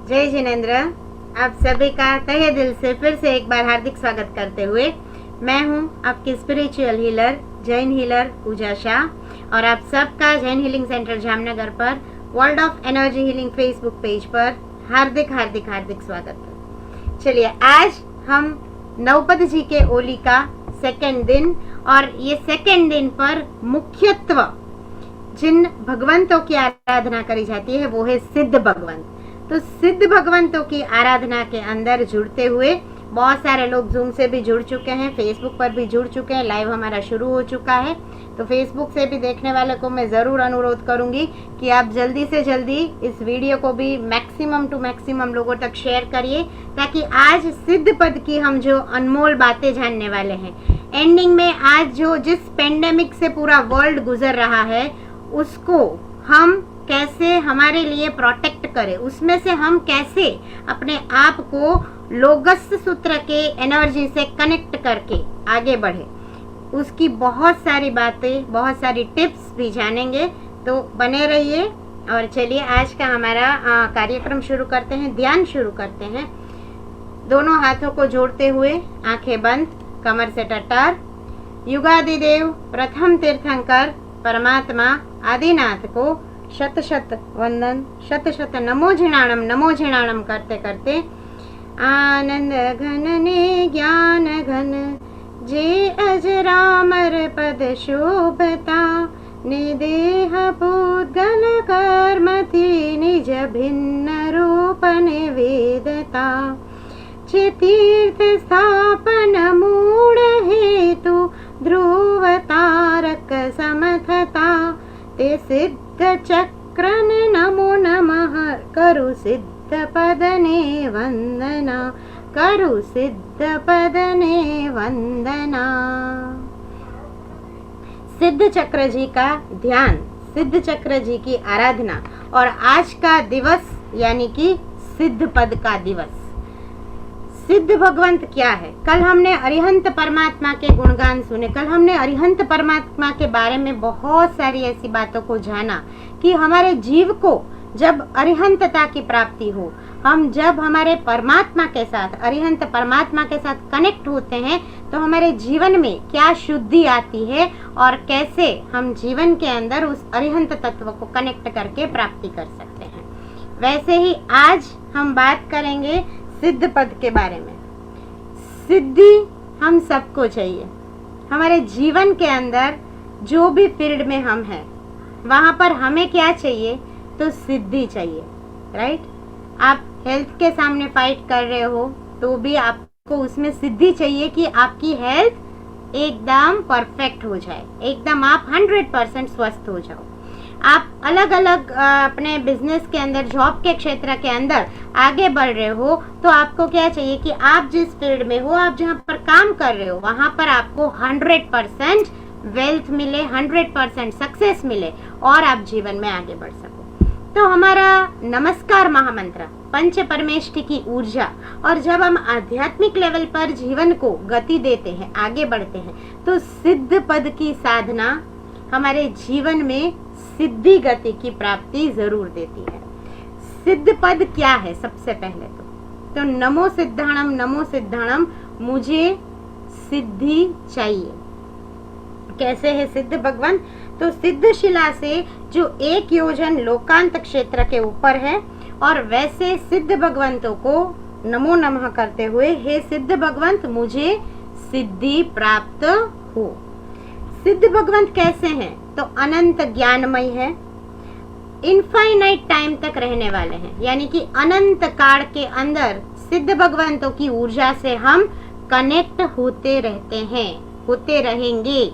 जय जिनेंद्र। आप सभी का तहे दिल से फिर से एक बार हार्दिक स्वागत करते हुए मैं हूं आपकी स्पिरिचुअल हीलर जैन हीलर पूजा शाह और आप सबका जैन हीलिंग सेंटर जामनगर पर world of energy healing Facebook page पर हार्दिक हार्दिक हार्दिक स्वागत है। चलिए आज हम नवपद जी के ओली का सेकंड दिन और ये सेकंड दिन पर मुख्यत्व जिन भगवंतों की आराधना करी जाती है वो है सिद्ध भगवंत। तो सिद्ध भगवंतों की आराधना के अंदर जुड़ते हुए बहुत सारे लोग जूम से भी जुड़ चुके हैं, फेसबुक पर भी जुड़ चुके हैं, लाइव हमारा शुरू हो चुका है। तो फेसबुक से भी देखने वाले को मैं ज़रूर अनुरोध करूंगी कि आप जल्दी से जल्दी इस वीडियो को भी मैक्सिमम टू मैक्सिमम लोगों तक शेयर करिए, ताकि आज सिद्ध पद की हम जो अनमोल बातें जानने वाले हैं, एंडिंग में आज जो जिस पेंडेमिक से पूरा वर्ल्ड गुजर रहा है उसको हम कैसे हमारे लिए प्रोटेक्ट करें, उसमें से हम कैसे अपने आप को लोगस सूत्र के एनर्जी से कनेक्ट करके आगे बढ़े, उसकी बहुत सारी बातें, बहुत सारी टिप्स भी जानेंगे। तो बने रहिए और चलिए आज का हमारा कार्यक्रम शुरू करते हैं, ध्यान शुरू करते हैं। दोनों हाथों को जोड़ते हुए आंखें बंद, कमर से टट्टार। युगादिदेव प्रथम तीर्थंकर परमात्मा आदिनाथ को शत शत वंदन, शत शत नमो झिणाणम करते करते आनंद घन ने ज्ञान घन जे अजरामर पद शोभता निदेह पूद्गल कर्म थी निज भिन्न रूप निवेदता चे तीर्थ स्थापन मूढ़ हेतु ध्रुव तारक समथता ते सिद्ध चक्रन नमो नमः करु सिद्ध पदने वंदना, करु सिद्ध पदने वंदना। सिद्ध चक्र जी का ध्यान, सिद्ध चक्र जी की आराधना और आज का दिवस यानी कि सिद्ध पद का दिवस। सिद्ध भगवंत क्या है? कल हमने अरिहंत परमात्मा के गुणगान सुने, कल हमने अरिहंत परमात्मा के बारे में बहुत सारी ऐसी बातों को जाना कि हमारे जीव को जब अरिहंतता की प्राप्ति हो, हम जब हमारे परमात्मा के साथ, अरिहंत परमात्मा के साथ कनेक्ट होते हैं तो हमारे जीवन में क्या शुद्धि आती है और कैसे हम जीवन के अंदर उस अरिहंत तत्व को कनेक्ट करके प्राप्ति कर सकते हैं। वैसे ही आज हम बात करेंगे सिद्ध पद के बारे में। सिद्धि हम सबको चाहिए। हमारे जीवन के अंदर जो भी फील्ड में हम हैं वहाँ पर हमें क्या चाहिए? तो सिद्धि चाहिए, राइट। आप हेल्थ के सामने फाइट कर रहे हो तो भी आपको उसमें सिद्धि चाहिए कि आपकी हेल्थ एकदम परफेक्ट हो जाए, एकदम आप 100% स्वस्थ हो जाओ। आप अलग अलग अपने बिजनेस के अंदर, जॉब के क्षेत्र के अंदर आगे बढ़ रहे हो तो आपको क्या चाहिए कि आप जिस फील्ड में हो, आप जहाँ पर काम कर रहे हो वहाँ पर आपको 100% वेल्थ मिले, 100% सक्सेस मिले और आप जीवन में आगे बढ़ सको। तो हमारा नमस्कार महामंत्र पंच परमेष्टि की ऊर्जा, और जब हम आध्यात्मिक लेवल पर जीवन को गति देते हैं, आगे बढ़ते हैं, तो सिद्ध पद की साधना हमारे जीवन में सिद्धि गति की प्राप्ति जरूर देती है। सिद्ध पद क्या है? सबसे पहले तो नमो सिद्धाणम, मुझे सिद्धि चाहिए। कैसे है सिद्ध भगवान? तो सिद्ध शिला से जो 1 योजन लोकांत क्षेत्र के ऊपर है, और वैसे सिद्ध भगवंतों को नमो नमः करते हुए, हे सिद्ध भगवंत मुझे सिद्धि प्राप्त हो। सिद्ध भगवंत कैसे हैं? तो अनंत ज्ञानमय है, इनफाइनाइट टाइम तक रहने वाले हैं, यानी कि अनंत काल के अंदर सिद्ध भगवंतों की ऊर्जा से हम कनेक्ट होते रहते हैं, होते रहेंगे।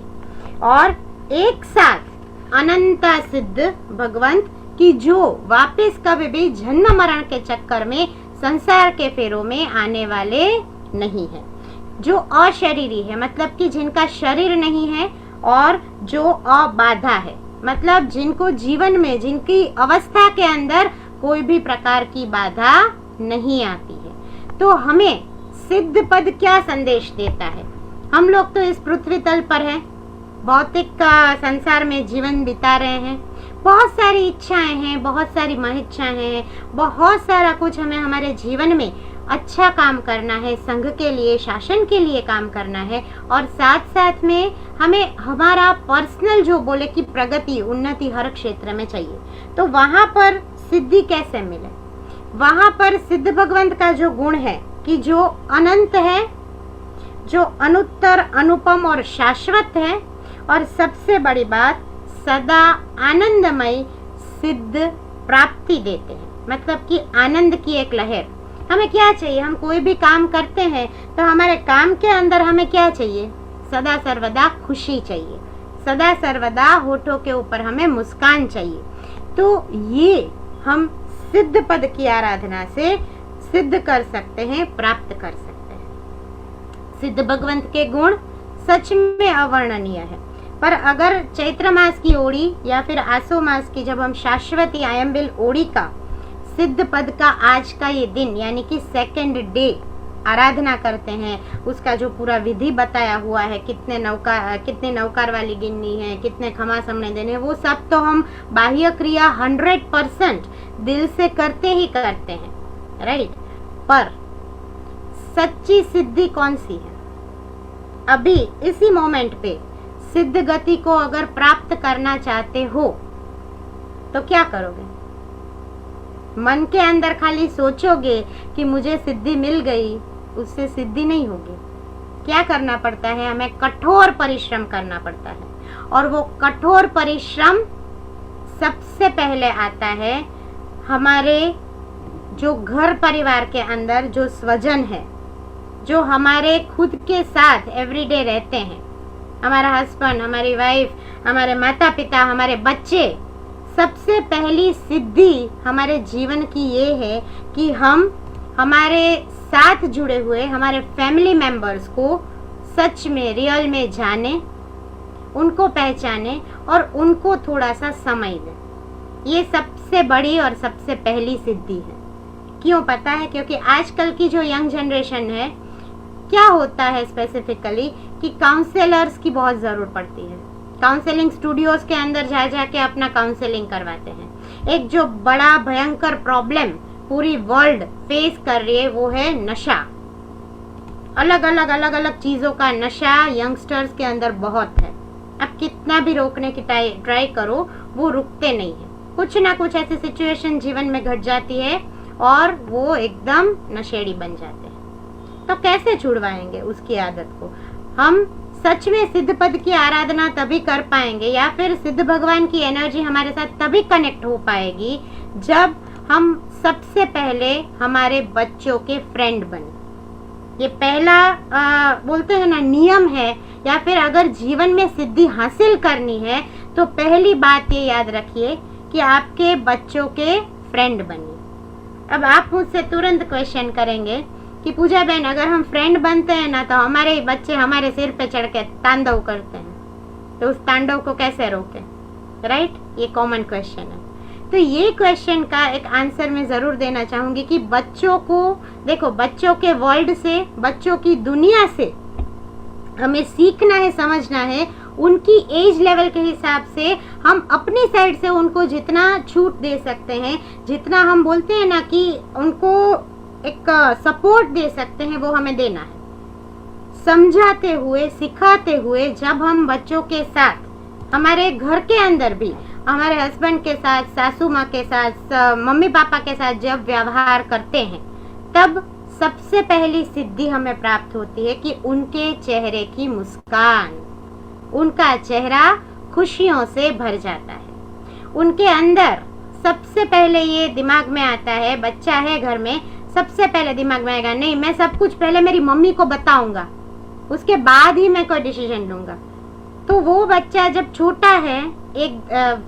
और एक साथ अनंत सिद्ध भगवंत की जो वापस कभी भी जन्म मरण के चक्कर में, संसार के फेरों में आने वाले नहीं है, जो अशरीरी है, मतलब कि जिनका शरीर नहीं है, और जो अबाधा है, मतलब जिनको जीवन में, जिनकी अवस्था के अंदर कोई भी प्रकार की बाधा नहीं आती है। तो हमें सिद्ध पद क्या संदेश देता है? हम लोग तो इस पृथ्वी तल पर हैं, भौतिक संसार में जीवन बिता रहे हैं, बहुत सारी इच्छाएं हैं, बहुत सारी महिच्छाएं हैं, बहुत सारा कुछ हमें हमारे जीवन में अच्छा काम करना है, संघ के लिए, शासन के लिए काम करना है, और साथ साथ में हमें हमारा पर्सनल जो बोले कि प्रगति, उन्नति हर क्षेत्र में चाहिए। तो वहाँ पर सिद्धि कैसे मिले? वहाँ पर सिद्ध भगवंत का जो गुण है कि जो अनंत है, जो अनुत्तर, अनुपम और शाश्वत है, और सबसे बड़ी बात सदा आनंदमय सिद्ध प्राप्ति देते हैं, मतलब कि आनंद की एक लहर। हमें क्या चाहिए? हम कोई भी काम करते हैं तो हमारे काम के अंदर हमें क्या चाहिए? सदा सर्वदा खुशी चाहिए, सदा सर्वदा होठों के ऊपर हमें मुस्कान चाहिए। तो ये हम सिद्ध पद की आराधना से सिद्ध कर सकते हैं, प्राप्त कर सकते हैं। सिद्ध भगवंत के गुण सच में अवर्णनीय है। पर अगर चैत्र मास की ओड़ी या फिर आसो मास की जब हम शाश्वती आयम्बिल ओड़ी का सिद्ध पद का आज का ये दिन यानी कि सेकंड डे आराधना करते हैं, उसका जो पूरा विधि बताया हुआ है, कितने नौकार वाली गिननी है, कितने खमा सामने देने, वो सब तो हम बाह्य क्रिया 100% दिल से करते ही करते हैं, राइट। पर सच्ची सिद्धि कौन सी है? अभी इसी मोमेंट पे सिद्ध गति को अगर प्राप्त करना चाहते हो तो क्या करोगे? मन के अंदर खाली सोचोगे कि मुझे सिद्धि मिल गई, उससे सिद्धि नहीं होगी। क्या करना पड़ता है? हमें कठोर परिश्रम करना पड़ता है, और वो कठोर परिश्रम सबसे पहले आता है हमारे जो घर परिवार के अंदर जो स्वजन है, जो हमारे खुद के साथ एवरीडे रहते हैं, हमारा हस्बैंड, हमारी वाइफ, हमारे माता पिता, हमारे बच्चे। सबसे पहली सिद्धि हमारे जीवन की ये है कि हम हमारे साथ जुड़े हुए हमारे फैमिली मेंबर्स को सच में, रियल में जाने, उनको पहचाने और उनको थोड़ा सा समय दें। ये सबसे बड़ी और सबसे पहली सिद्धि है। क्यों पता है? क्योंकि आजकल की जो यंग जनरेशन है, क्या होता है स्पेसिफिकली कि काउंसलर्स की बहुत ज़रूरत पड़ती है। काउंसलिंग स्टूडियोज के अंदर जा जाके अपना काउंसलिंग करवाते हैं। एक जो बड़ा भयंकर प्रॉब्लम पूरी वर्ल्ड फेस कर रही है वो है नशा। अलग अलग चीज़ों का नशा यंगस्टर्स के अंदर बहुत है। अब कितना भी रोकने की ट्राई करो, वो रुकते नहीं है। कुछ ना कुछ ऐसी सिचुएशन जीवन में घट जाती है और वो एकदम नशेड़ी बन जाते हैं। तो कैसे छुड़वाएंगे उसकी आदत को? हम सच में सिद्ध पद की आराधना तभी कर पाएंगे, या फिर सिद्ध भगवान की एनर्जी हमारे साथ तभी कनेक्ट हो पाएगी जब हम सबसे पहले हमारे बच्चों के फ्रेंड बने। ये पहला बोलते हैं ना नियम है, या फिर अगर जीवन में सिद्धि हासिल करनी है तो पहली बात ये याद रखिए कि आपके बच्चों के फ्रेंड बनिए। अब आप मुझसे तुरंत क्वेश्चन करेंगे कि पूजा बहन, अगर हम फ्रेंड बनते हैं ना तो हमारे बच्चे हमारे सिर पे चढ़ के तांडव करते हैं, तो उस तांडव को कैसे रोकें? राइट, ये कॉमन क्वेश्चन है। तो ये क्वेश्चन का एक आंसर मैं ज़रूर देना चाहूँगी कि बच्चों को देखो, बच्चों के वर्ल्ड से, बच्चों की दुनिया से हमें सीखना है, समझना है। उनकी एज लेवल के हिसाब से हम अपनी साइड से उनको जितना छूट दे सकते हैं, जितना हम बोलते हैं ना कि उनको एक सपोर्ट दे सकते हैं, वो हमें देना है। समझाते हुए, सिखाते हुए जब हम बच्चों के साथ, हमारे घर के अंदर भी हमारे हस्बैंड के साथ, सासू माँ के साथ, मम्मी पापा के साथ जब व्यवहार करते हैं, तब सबसे पहली सिद्धि हमें प्राप्त होती है कि उनके चेहरे की मुस्कान, उनका चेहरा खुशियों से भर जाता है। उनके अंदर सबसे पहले ये दिमाग में आता है, बच्चा है घर में, सबसे पहले दिमाग में आएगा, नहीं मैं सब कुछ पहले मेरी मम्मी को बताऊंगा, उसके बाद ही मैं कोई डिसीजन लूंगा। तो वो बच्चा जब छोटा है, एक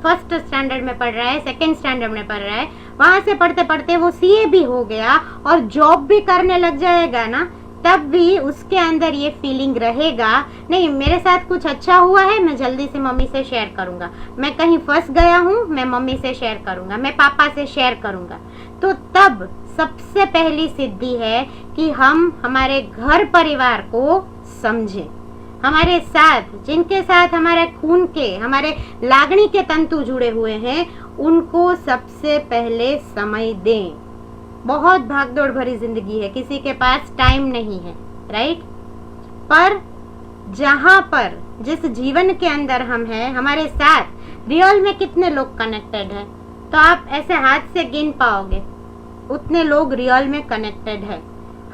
फर्स्ट स्टैंडर्ड में पढ़ रहा है, सेकंड स्टैंडर्ड में पढ़ रहा है, वहां से पढ़ते पढ़ते वो सीए भी हो गया और जॉब भी करने लग जाएगा ना, तब भी उसके अंदर ये फीलिंग रहेगा, नहीं मेरे साथ कुछ अच्छा हुआ है, मैं जल्दी से मम्मी से शेयर करूंगा, मैं कहीं फंस गया हूँ, मैं मम्मी से शेयर करूंगा, मैं पापा से शेयर करूंगा। तो तब सबसे पहली सिद्धि है कि हम हमारे घर परिवार को समझें, हमारे साथ, जिनके साथ हमारे खून के, हमारे लागणी के तंतु जुड़े हुए हैं, उनको सबसे पहले समय दें। बहुत भागदौड़ भरी जिंदगी है, किसी के पास टाइम नहीं है, राइट। पर जहां पर, जिस जीवन के अंदर हम हैं, हमारे साथ रियल में कितने लोग कनेक्टेड हैं, तो आप ऐसे हाथ से गिन पाओगे उतने लोग रियल में कनेक्टेड है।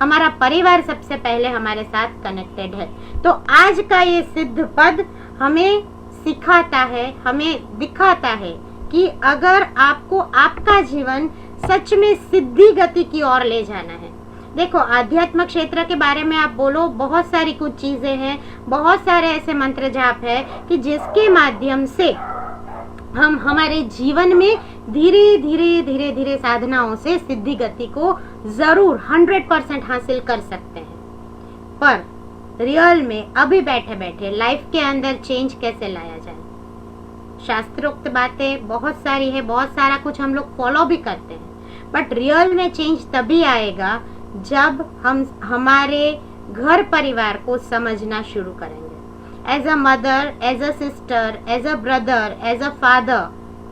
हमारा परिवार सबसे पहले हमारे साथ कनेक्टेड है। तो आज का ये सिद्ध पद हमें सिखाता है, हमें दिखाता है कि अगर आपको आपका जीवन सच में सिद्धि गति की ओर ले जाना है, देखो आध्यात्मिक क्षेत्र के बारे में आप बोलो, बहुत सारी कुछ चीजें हैं, बहुत सारे ऐसे मंत्र जाप है कि जिसके माध्यम से हम हमारे जीवन में धीरे धीरे धीरे धीरे साधनाओं से सिद्धि गति को जरूर 100% हासिल कर सकते हैं। पर रियल में अभी बैठे बैठे लाइफ के अंदर चेंज कैसे लाया जाए, शास्त्रोक्त बातें बहुत सारी है, बहुत सारा कुछ हम लोग फॉलो भी करते हैं, बट रियल में चेंज तभी आएगा जब हम हमारे घर परिवार को समझना शुरू करेंगे। As a mother, as a sister, as a brother, as a father,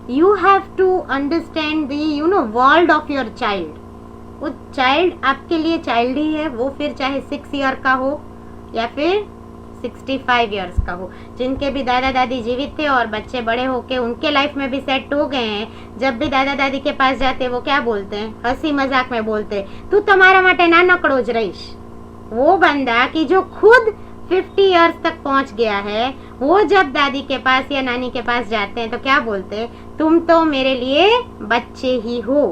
you have to understand the world of your child. वो child आपके लिए child ही है, वो फिर चाहे 6 ईयर का हो या फिर 65 ईयर्स का हो। जिनके भी दादा दादी जीवित थे और बच्चे बड़े होके उनके लाइफ में भी सेट हो गए हैं, जब भी दादा दादी के पास जाते वो क्या बोलते हैं, हंसी मजाक में बोलते, तू तुम्हारा माटे नानकड़ो ज रहीश। वो बंदा कि जो खुद 50 इयर्स तक पहुंच गया है, वो जब दादी के पास या नानी के पास जाते हैं तो क्या बोलते हैं, तुम तो मेरे लिए बच्चे ही हो।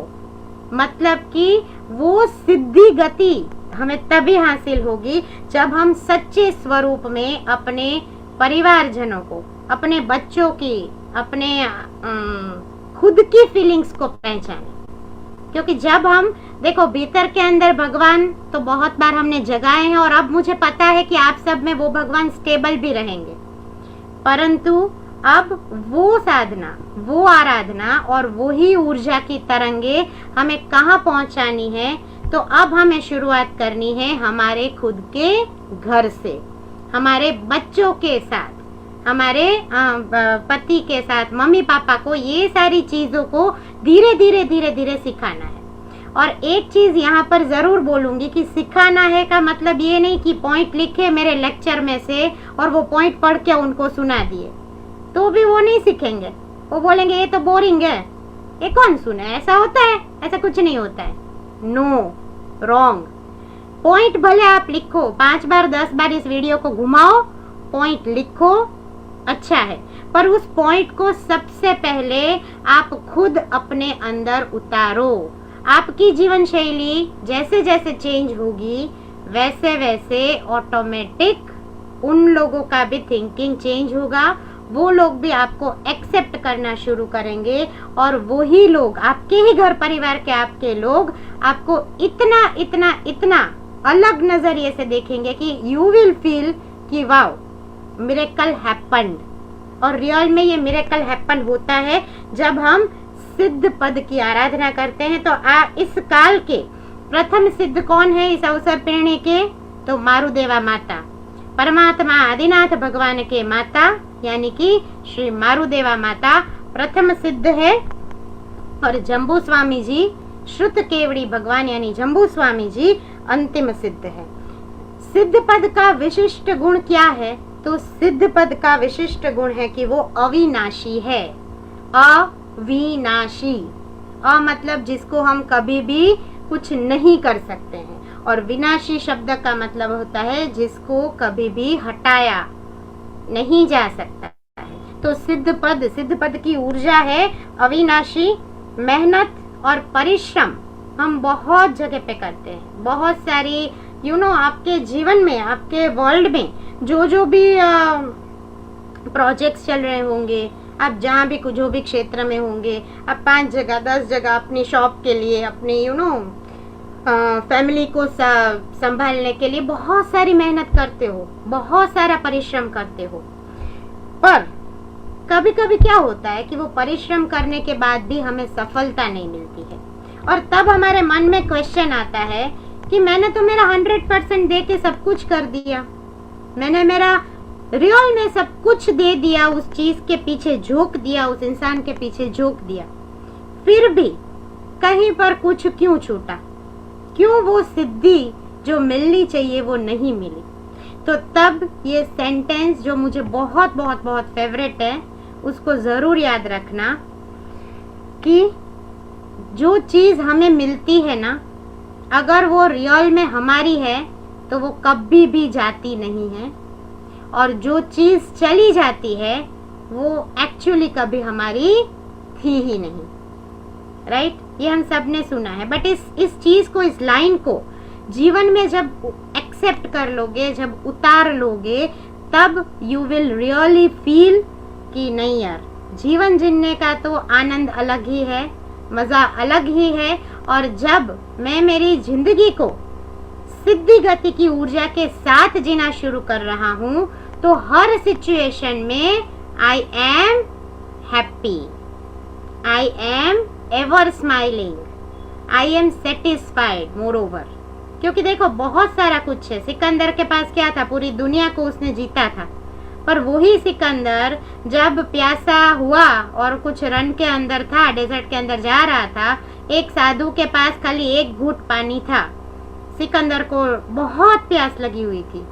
मतलब कि वो सिद्धि गति हमें तभी हासिल होगी जब हम सच्चे स्वरूप में अपने परिवारजनों को, अपने बच्चों की, अपने खुद की फीलिंग्स को पहचानें। क्योंकि जब हम देखो भीतर के अंदर भगवान तो बहुत बार हमने जगाए हैं और अब मुझे पता है कि आप सब में वो भगवान स्टेबल भी रहेंगे, परंतु अब वो साधना, वो आराधना और वही ऊर्जा की तरंगे हमें कहाँ पहुंचानी है, तो अब हमें शुरुआत करनी है हमारे खुद के घर से, हमारे बच्चों के साथ, हमारे पति के साथ, मम्मी पापा को ये सारी चीजों को धीरे धीरे धीरे धीरे सिखाना है। और एक चीज यहाँ पर जरूर बोलूंगी कि सिखाना है का मतलब ये नहीं कि पॉइंट लिखे मेरे लेक्चर में से और वो पॉइंट पढ़ के उनको सुना दिए, तो भी वो नहीं सीखेंगे। वो बोलेंगे ये तो बोरिंग है, ये कौन सुने, ऐसा होता है, ऐसा कुछ नहीं होता है। No, wrong. पॉइंट भले आप लिखो, 5 बार 10 बार इस वीडियो को घुमाओ, पॉइंट लिखो, अच्छा है, पर उस पॉइंट को सबसे पहले आप खुद अपने अंदर उतारो। आपकी जीवन शैली जैसे जैसे चेंज होगी वैसे वैसे ऑटोमेटिक उन लोगों का भी थिंकिंग चेंज होगा, वो लोग भी आपको एक्सेप्ट करना शुरू करेंगे और वही लोग, आपके ही घर परिवार के आपके लोग, आपको इतना इतना इतना अलग नजरिए से देखेंगे कि यू विल फील कि वाओ मिरेकल हैपेंड। और रियल में ये मिरेकल हैपन होता है जब हम सिद्ध पद की आराधना करते हैं। तो इस काल के प्रथम सिद्ध कौन है इस अवसर पेरने के, तो मारुदेवा माता, परमात्मा आदिनाथ भगवान के माता यानी कि श्री मारुदेवा माता प्रथम सिद्ध है, और जम्बू स्वामी जी, श्रुत केवड़ी भगवान यानी जम्बू स्वामी जी अंतिम सिद्ध है। सिद्ध पद का विशिष्ट गुण क्या है, तो सिद्ध पद का विशिष्ट गुण है कि वो अविनाशी है। अविनाशी, अ मतलब जिसको हम कभी भी कुछ नहीं कर सकते हैं, और विनाशी शब्द का मतलब होता है जिसको कभी भी हटाया नहीं जा सकता है। तो सिद्ध पद की ऊर्जा है अविनाशी। मेहनत और परिश्रम हम बहुत जगह पे करते हैं, बहुत सारी आपके जीवन में, आपके वर्ल्ड में जो भी प्रोजेक्ट्स चल रहे होंगे, आप जहाँ भी जो भी क्षेत्र में होंगे, आप 5 जगह 10 जगह अपनी शॉप के लिए, अपनी फैमिली को संभालने के लिए बहुत सारी मेहनत करते हो, बहुत सारा परिश्रम करते हो। पर कभी कभी क्या होता है कि वो परिश्रम करने के बाद भी हमें सफलता नहीं मिलती है, और तब हमारे मन में क्वेश्चन आता है कि मैंने तो मेरा 100% दे के सब कुछ कर दिया, मैंने मेरा रियल में सब कुछ दे दिया, उस चीज के पीछे झोंक दिया, उस इंसान के पीछे झोंक दिया, फिर भी कहीं पर कुछ क्यों छूटा, क्यों वो सिद्धि जो मिलनी चाहिए वो नहीं मिली। तो तब ये सेंटेंस जो मुझे बहुत बहुत बहुत फेवरेट है, उसको जरूर याद रखना कि जो चीज हमें मिलती है ना, अगर वो रियल में हमारी है तो वो कभी भी जाती नहीं है, और जो चीज चली जाती है वो एक्चुअली कभी हमारी थी ही नहीं। राइट? ये हम सब ने सुना है, बट इस चीज को, इस लाइन को जीवन में जब एक्सेप्ट कर लोगे, जब उतार लोगे, तब यू विल रियली फील कि नहीं यार, जीवन जीने का तो आनंद अलग ही है, मजा अलग ही है। और जब मैं मेरी जिंदगी को सिद्धि गति की ऊर्जा के साथ जीना शुरू कर रहा हूं, तो हर सिचुएशन में I am happy, I am ever smiling, I am satisfied more over. क्योंकि देखो बहुत सारा कुछ है। सिकंदर के पास क्या था? पूरी दुनिया को उसने जीता था, पर वही सिकंदर जब प्यासा हुआ और कुछ रन के अंदर था, डेजर्ट के अंदर जा रहा था, एक साधु के पास खाली एक घूंट पानी था। सिकंदर को बहुत प्यास लगी हुई थी।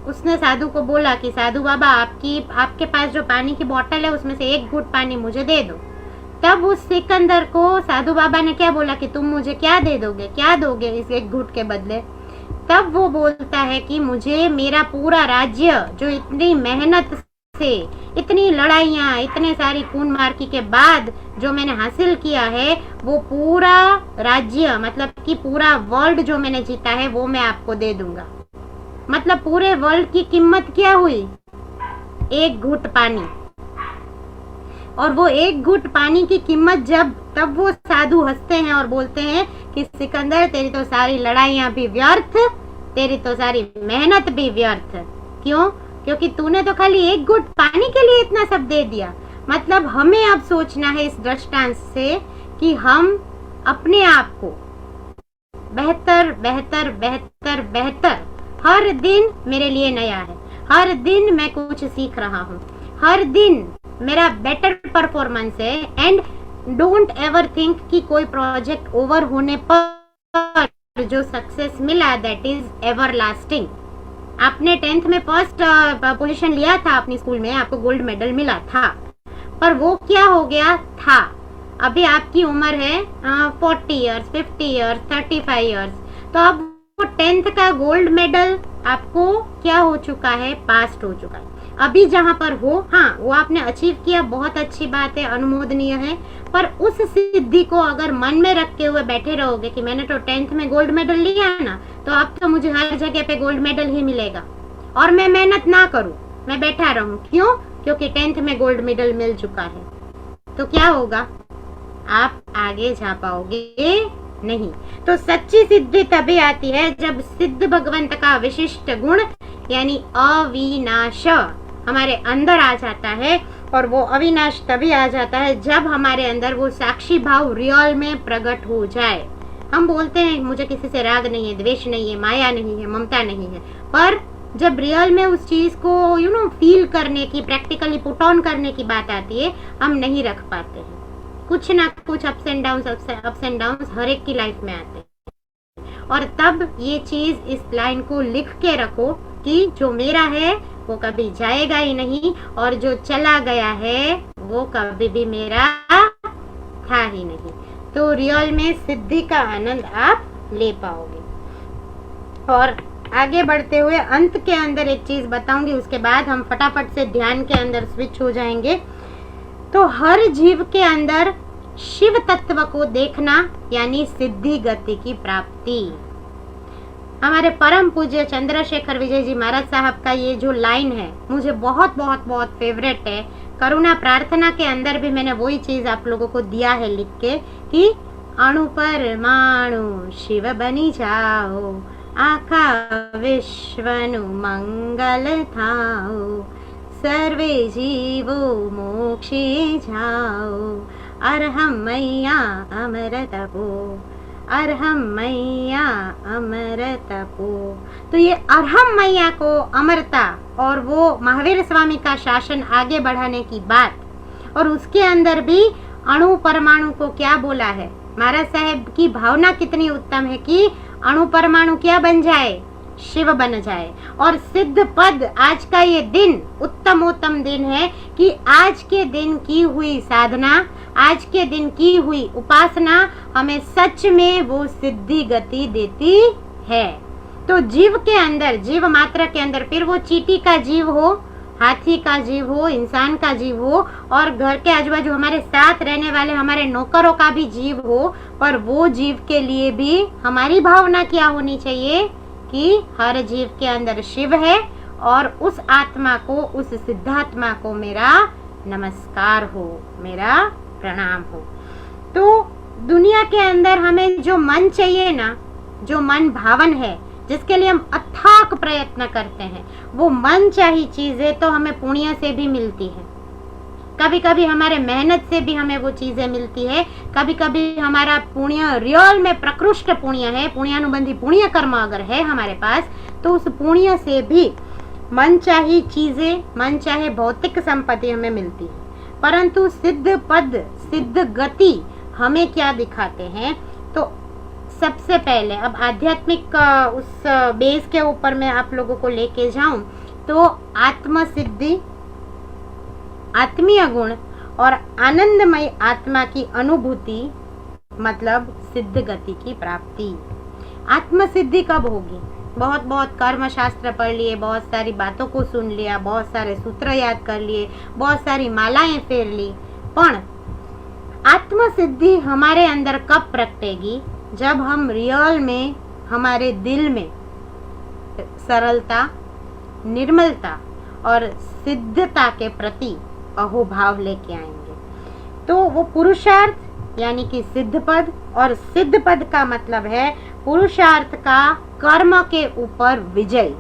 उसने साधु को बोला कि साधु बाबा, आपके पास जो पानी की बोतल है उसमें से एक घूंट पानी मुझे दे दो। तब उस सिकंदर को साधु बाबा ने क्या बोला कि तुम मुझे क्या दे दोगे, क्या दोगे इस एक घूंट के बदले? तब वो बोलता है कि मुझे मेरा पूरा राज्य, जो इतनी मेहनत से, इतनी लड़ाइयाँ, इतने सारी खून मार्की के बाद जो मैंने हासिल किया है, वो पूरा राज्य, मतलब कि पूरा वर्ल्ड जो मैंने जीता है, वो मैं आपको दे दूंगा। मतलब पूरे वर्ल्ड की कीमत क्या हुई? एक घूंट पानी। और वो एक घूंट पानी की कीमत तब वो साधु हंसते हैं और बोलते हैं कि सिकंदर, तेरी तो सारी लड़ाइयां भी व्यर्थ, तेरी तो सारी मेहनत भी व्यर्थ। क्यों? क्योंकि तूने तो खाली एक घूंट पानी के लिए इतना सब दे दिया। मतलब हमें अब सोचना है इस दृष्टांत से कि हम अपने आप को बेहतर बेहतर बेहतर बेहतर, हर दिन मेरे लिए नया है, हर दिन मैं कुछ सीख रहा हूँ, हर दिन मेरा बेटर परफॉर्मेंस है। एंड डोंट एवर थिंक कि कोई प्रोजेक्ट ओवर होने पर जो सक्सेस मिला दैट इज एवर लास्टिंग। आपने 10th में फर्स्ट पोजीशन लिया था अपनी स्कूल में, आपको गोल्ड मेडल मिला था, पर वो क्या हो गया था? अभी आपकी उम्र है 40 इयर्स, 50 इयर्स, 35 इयर्स, तो अब वो 10th का गोल्ड मेडल आपको क्या हो चुका है? पास्ट हो चुका है। अभी जहां पर हो, हाँ, वो आपने अचीव किया, बहुत अच्छी बात है, अनुमोदनीय है, पर उस सिद्धि को अगर मन में रख के हुए बैठे रहोगे कि मैंने तो 10th में गोल्ड मेडल लिया है ना, तो अब तो मुझे हर जगह पे गोल्ड मेडल ही मिलेगा, और मैं मेहनत ना करूं, मैं बैठा रहूं। क्यों? क्योंकि 10th में गोल्ड मेडल मिल चुका है। तो क्या होगा? आप आगे जा पाओगे नहीं। तो सच्ची सिद्धि तभी आती है जब सिद्ध भगवंत का विशिष्ट गुण यानी अविनाश हमारे अंदर आ जाता है। और वो अविनाश तभी आ जाता है जब हमारे अंदर वो साक्षी भाव रियल में प्रकट हो जाए। हम बोलते हैं मुझे किसी से राग नहीं है, द्वेष नहीं है, माया नहीं है, ममता नहीं है, पर जब रियल में उस चीज को फील करने की, प्रैक्टिकली पुट ऑन करने की बात आती है, हम नहीं रख पाते हैं। कुछ ना कुछ अप्स एंड डाउन्स हर एक की लाइफ में आते हैं। और तब ये चीज, इस लाइन को लिख के रखो कि जो मेरा है वो कभी जाएगा ही नहीं, और जो चला गया है वो कभी भी मेरा था ही नहीं। तो रियल में सिद्धि का आनंद आप ले पाओगे। और आगे बढ़ते हुए अंत के अंदर एक चीज बताऊंगी, उसके बाद हम फटाफट से ध्यान के अंदर स्विच हो जाएंगे। तो हर जीव के अंदर शिव तत्व को देखना यानी सिद्धि गति की प्राप्ति। हमारे परम पूज्य चंद्रशेखर विजय जी महाराज साहब का ये जो लाइन है मुझे बहुत बहुत बहुत फेवरेट है। करुणा प्रार्थना के अंदर भी मैंने वही चीज आप लोगों को दिया है लिख के कि अणु परमाणु शिव बनी जाओ, आखा विश्वनु मंगल थाओ, सर्वे जीवो मोक्षे जाओ, अरहम मैया अमर तपो, अरहम मैया अमर तपो। तो ये अरहम मैया को अमरता और वो महावीर स्वामी का शासन आगे बढ़ाने की बात, और उसके अंदर भी अणु परमाणु को क्या बोला है। महाराज साहेब की भावना कितनी उत्तम है कि अणु परमाणु क्या बन जाए, शिव बन जाए। और सिद्ध पद, आज का ये दिन उत्तमोत्तम दिन है कि आज के दिन की हुई साधना, आज के दिन की हुई उपासना हमें सच में वो सिद्धि गति देती है। तो जीव के अंदर, जीव मात्र के अंदर, फिर वो चींटी का जीव हो, हाथी का जीव हो, इंसान का जीव हो, और घर के आजू बाजू हमारे साथ रहने वाले हमारे नौकरों का भी जीव हो, पर वो जीव के लिए भी हमारी भावना क्या होनी चाहिए कि हर जीव के अंदर शिव है और उस आत्मा को, उस सिद्धात्मा को मेरा नमस्कार हो, मेरा प्रणाम हो। तो दुनिया के अंदर हमें जो मन चाहिए ना, जो मन भावन है, जिसके लिए हम अथाक प्रयत्न करते हैं, वो मन चाही चीजें तो हमें पुण्य से भी मिलती है। कभी कभी हमारे मेहनत से भी हमें वो चीजें मिलती है, कभी कभी हमारा पुण्य रियल में प्रकृष्ट पुण्य है, पुण्यानुबंधी पुण्य कर्म अगर है हमारे पास, तो उस पुण्य से भी मन चाही चीजें, मन चाहे भौतिक संपत्ति हमें मिलती है। परंतु सिद्ध पद, सिद्ध गति हमें क्या दिखाते हैं। तो सबसे पहले अब आध्यात्मिक उस बेस के ऊपर मैं आप लोगों को लेके जाऊं तो आत्म सिद्धि, आत्मीय गुण और आनंदमय आत्मा की अनुभूति, मतलब सिद्ध गति की प्राप्ति। आत्म सिद्धि कब होगी? बहुत बहुत कर्म शास्त्र पढ़ लिए, बहुत सारी बातों को सुन लिया, बहुत सारे सूत्र याद कर लिए, बहुत सारी मालाएं फेर ली, पर आत्म सिद्धि हमारे अंदर कब प्रगटेगी? जब हम रियल में, हमारे दिल में सरलता, निर्मलता और सिद्धता के प्रति अहोभाव लेके आएंगे। तो वो पुरुषार्थ यानी कि सिद्ध पद, और सिद्ध पद का मतलब है पुरुषार्थ का कर्म के ऊपर विजय,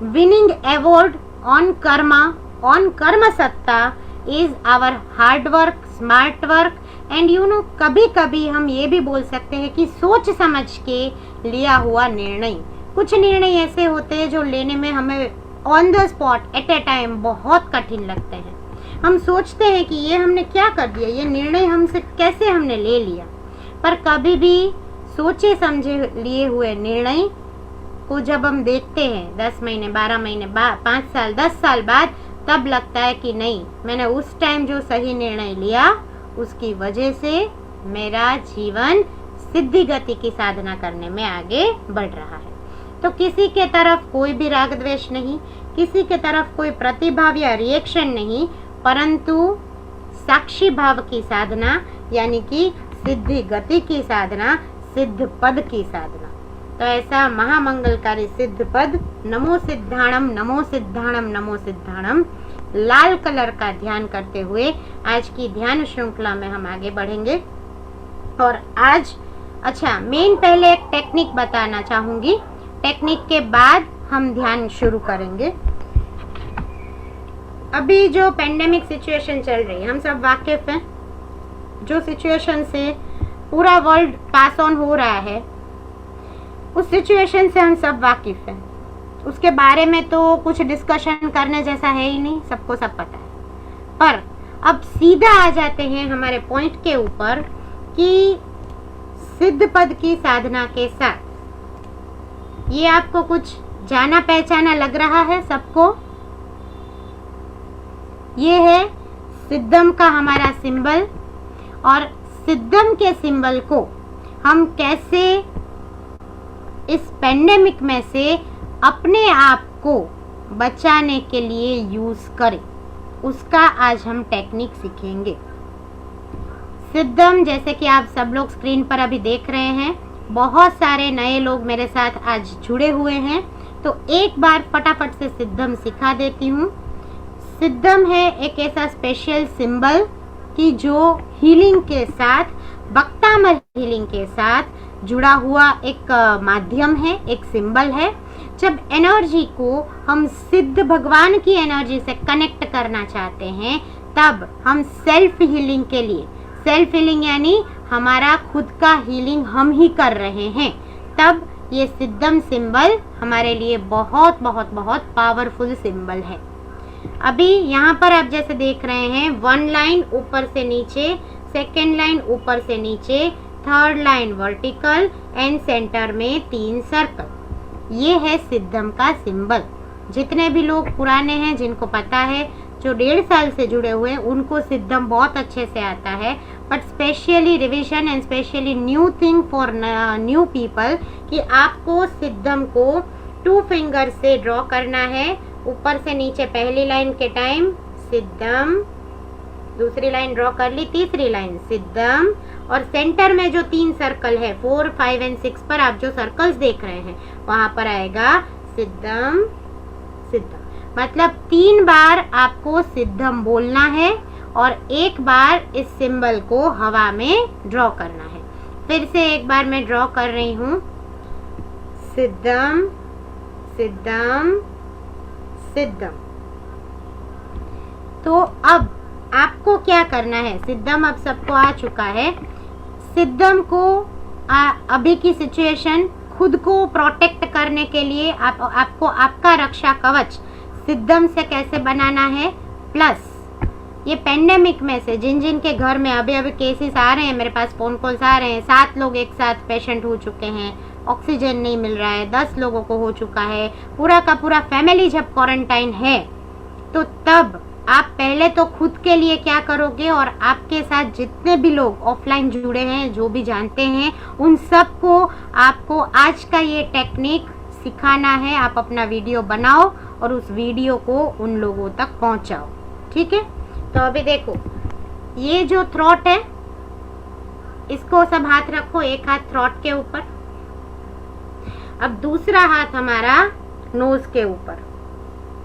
winning award on karma, on कर्म सत्ता is our hard work, smart work and you know, कभी कभी हम ये भी बोल सकते हैं कि सोच समझ के लिया हुआ निर्णय। कुछ निर्णय ऐसे होते हैं जो लेने में हमें on the spot at a time बहुत कठिन लगते हैं। हम सोचते हैं कि ये हमने क्या कर दिया, ये निर्णय हमसे कैसे हमने ले लिया, पर कभी भी सोचे समझे लिए हुए निर्णय को जब हम देखते हैं 10 महीने, 12 महीने, 5 साल, 10 साल बाद, तब लगता है कि नहीं, मैंने उस टाइम जो सही निर्णय लिया उसकी वजह से मेरा जीवन सिद्धि गति की साधना करने में आगे बढ़ रहा है। तो किसी के तरफ कोई भी राग द्वेष नहीं, किसी के तरफ कोई प्रतिभाव या रिएक्शन नहीं, परंतु साक्षी भाव की साधना यानी कि सिद्धि गति की साधना, सिद्ध पद की साधना। तो ऐसा महामंगलकारी सिद्ध पद, नमो सिद्धाणम नमो सिद्धाणम नमो सिद्धाणम, लाल कलर का ध्यान करते हुए आज की ध्यान श्रृंखला में हम आगे बढ़ेंगे। और आज मेन पहले एक टेक्निक बताना चाहूंगी, टेक्निक के बाद हम ध्यान शुरू करेंगे। अभी जो पेंडेमिक सिचुएशन चल रही है, हम सब वाकिफ हैं, जो सिचुएशन से पूरा वर्ल्ड पास ऑन हो रहा है, उस सिचुएशन से हम सब वाकिफ हैं। उसके बारे में तो कुछ डिस्कशन करने जैसा है ही नहीं, सबको सब पता है। पर अब सीधा आ जाते हैं हमारे पॉइंट के ऊपर कि सिद्ध पद की साधना के साथ ये आपको कुछ जाना पहचाना लग रहा है सबको। ये है सिद्धम का हमारा सिंबल, और सिद्धम के सिंबल को हम कैसे इस पेंडेमिक में से अपने आप को बचाने के लिए यूज करें, उसका आज हम टेक्निक सीखेंगे। सिद्धम, जैसे कि आप सब लोग स्क्रीन पर अभी देख रहे हैं, बहुत सारे नए लोग मेरे साथ आज जुड़े हुए हैं, तो एक बार फटाफट से सिद्धम सिखा देती हूँ। सिद्धम है एक ऐसा स्पेशल सिंबल कि जो हीलिंग के साथ, बक्तामल हीलिंग के साथ जुड़ा हुआ एक माध्यम है, एक सिंबल है। जब एनर्जी को हम सिद्ध भगवान की एनर्जी से कनेक्ट करना चाहते हैं, तब हम सेल्फ हीलिंग के लिए, सेल्फ हीलिंग यानी हमारा खुद का हीलिंग हम ही कर रहे हैं, तब ये सिद्धम सिंबल हमारे लिए बहुत बहुत बहुत पावरफुल सिंबल है। अभी यहाँ पर आप जैसे देख रहे हैं, 1 लाइन ऊपर से नीचे, सेकेंड लाइन ऊपर से नीचे, third line vertical and centre में 3 सर्कल। ये है सिद्धम का सिंबल। जितने भी लोग पुराने हैं, जिनको पता है, जो 1.5 साल से जुड़े हुए हैं, उनको सिद्धम बहुत अच्छे से आता है। But specially revision and specially new thing for new people कि आपको सिद्धम को 2 फिंगर से ड्रॉ करना है। ऊपर से नीचे पहली लाइन के टाइम सिद्धम, दूसरी लाइन ड्रॉ कर ली, तीसरी लाइन सिद्धम, और सेंटर में जो 3 सर्कल है 4, 5 एंड 6 पर आप जो सर्कल्स देख रहे हैं वहां पर आएगा सिद्धम सिद्धम। मतलब 3 बार आपको सिद्धम बोलना है और 1 बार इस सिंबल को हवा में ड्रॉ करना है। फिर से एक बार मैं ड्रॉ कर रही हूँ, सिद्धम सिद्धम सिद्धम। तो अब आपको क्या करना है, सिद्धम अब सबको आ चुका है। सिद्धम को अभी की सिचुएशन खुद को प्रोटेक्ट करने के लिए आपको आपका रक्षा कवच सिद्धम से कैसे बनाना है, प्लस ये पेंडेमिक में से जिन जिन के घर में अभी अभी केसेस आ रहे हैं, मेरे पास फ़ोन कॉल्स आ रहे हैं, 7 लोग एक साथ पेशेंट हो चुके हैं, ऑक्सीजन नहीं मिल रहा है, 10 लोगों को हो चुका है, पूरा का पूरा फैमिली जब क्वारंटाइन है, तो तब आप पहले तो खुद के लिए क्या करोगे और आपके साथ जितने भी लोग ऑफलाइन जुड़े हैं, जो भी जानते हैं, उन सबको आपको आज का ये टेक्निक सिखाना है। आप अपना वीडियो बनाओ और उस वीडियो को उन लोगों तक पहुंचाओ, ठीक है। तो अभी देखो, ये जो थ्रोट है, इसको सब हाथ रखो, एक हाथ थ्रोट के ऊपर, अब दूसरा हाथ हमारा नोज के ऊपर,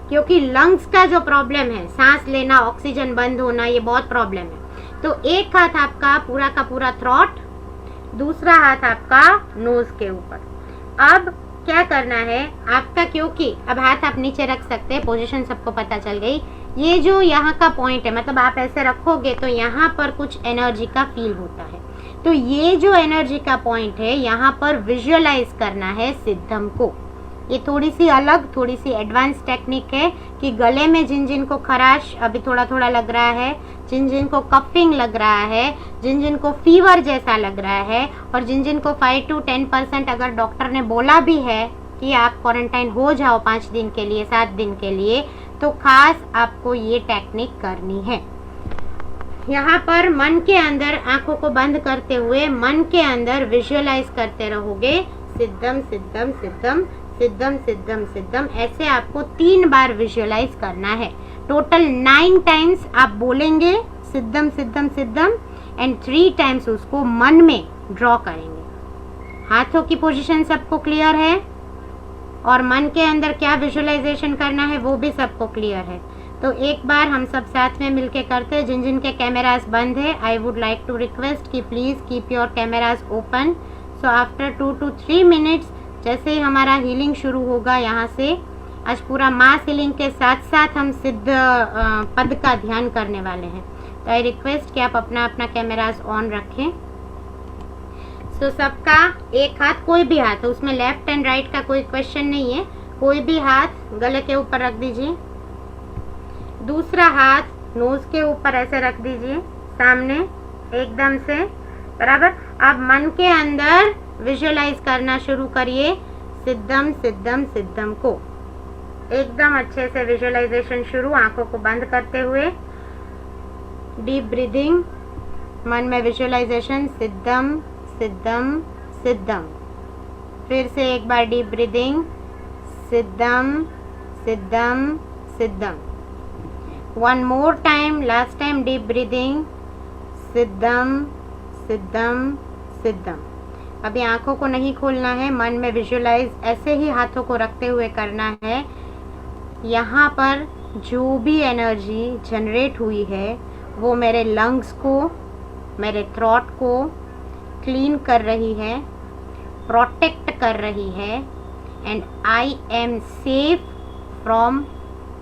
क्योंकि लंग्स का जो प्रॉब्लम है, सांस लेना, ऑक्सीजन बंद होना, ये बहुत प्रॉब्लम है। तो एक हाथ आपका पूरा का पूरा थ्रोट, दूसरा हाथ आपका नोज के ऊपर। अब क्या करना है आपका, क्योंकि अब हाथ आप नीचे रख सकते हैं, पोजीशन सबको पता चल गई। ये जो यहाँ का पॉइंट है, मतलब आप ऐसे रखोगे तो यहाँ पर कुछ एनर्जी का फील होता है। तो ये जो एनर्जी का पॉइंट है, यहाँ पर विजुअलाइज करना है सिद्धम को। ये थोड़ी सी अलग, थोड़ी सी एडवांस टेक्निक है कि गले में जिन जिन को खराश अभी थोड़ा थोड़ा लग रहा है, जिन जिन को कफिंग लग रहा है, जिन जिन को फीवर जैसा लग रहा है, और जिन जिन को 5 to 10% अगर डॉक्टर ने बोला भी है कि आप क्वारंटाइन हो जाओ 5 दिन के लिए, 7 दिन के लिए, तो खास आपको ये टेक्निक करनी है। यहाँ पर मन के अंदर आंखों को बंद करते हुए मन के अंदर विजुअलाइज करते रहोगे, सिद्धम सिद्धम सिद्धम सिद्धम सिद्धम सिद्धम। ऐसे आपको 3 बार विजुअलाइज करना है। टोटल 9 टाइम्स आप बोलेंगे सिद्धम सिद्धम सिद्धम, एंड 3 टाइम्स उसको मन में ड्रॉ करेंगे। हाथों की पोजीशन सबको क्लियर है, और मन के अंदर क्या विजुअलाइजेशन करना है वो भी सबको क्लियर है। तो एक बार हम सब साथ में मिलके करते हैं। जिन जिन के कैमरास बंद है, I would like to request कि please keep your cameras open. So after 2 to 3 minutes जैसे ही हमारा हीलिंग शुरू होगा, यहाँ से आज पूरा मास हीलिंग के साथ साथ हम सिद्ध पद का ध्यान करने वाले हैं। तो आई रिक्वेस्ट कि आप अपना अपना कैमरास ऑन रखें। सो सबका एक हाथ, कोई भी हाथ, उसमें लेफ्ट एंड राइट का कोई क्वेश्चन नहीं है, कोई भी हाथ गले के ऊपर रख दीजिए। दूसरा हाथ नोज के ऊपर ऐसे रख दीजिए, सामने एकदम से बराबर। अब मन के अंदर विजुअलाइज करना शुरू करिए सिद्धम सिद्धम सिद्धम को। एकदम अच्छे से विजुअलाइजेशन शुरू, आंखों को बंद करते हुए, डीप ब्रीदिंग, मन में विजुअलाइजेशन सिद्धम सिद्धम सिद्धम। फिर से एक बार डीप ब्रीदिंग, सिद्धम सिद्धम सिद्धम। One more time, last time deep breathing, सिद्धम सिद्धम सिद्धम। अभी आंखों को नहीं खोलना है, मन में विजुअलाइज ऐसे ही हाथों को रखते हुए करना है। यहाँ पर जो भी एनर्जी जनरेट हुई है वो मेरे लंग्स को, मेरे थ्रोट को क्लीन कर रही है, प्रोटेक्ट कर रही है, and I am safe from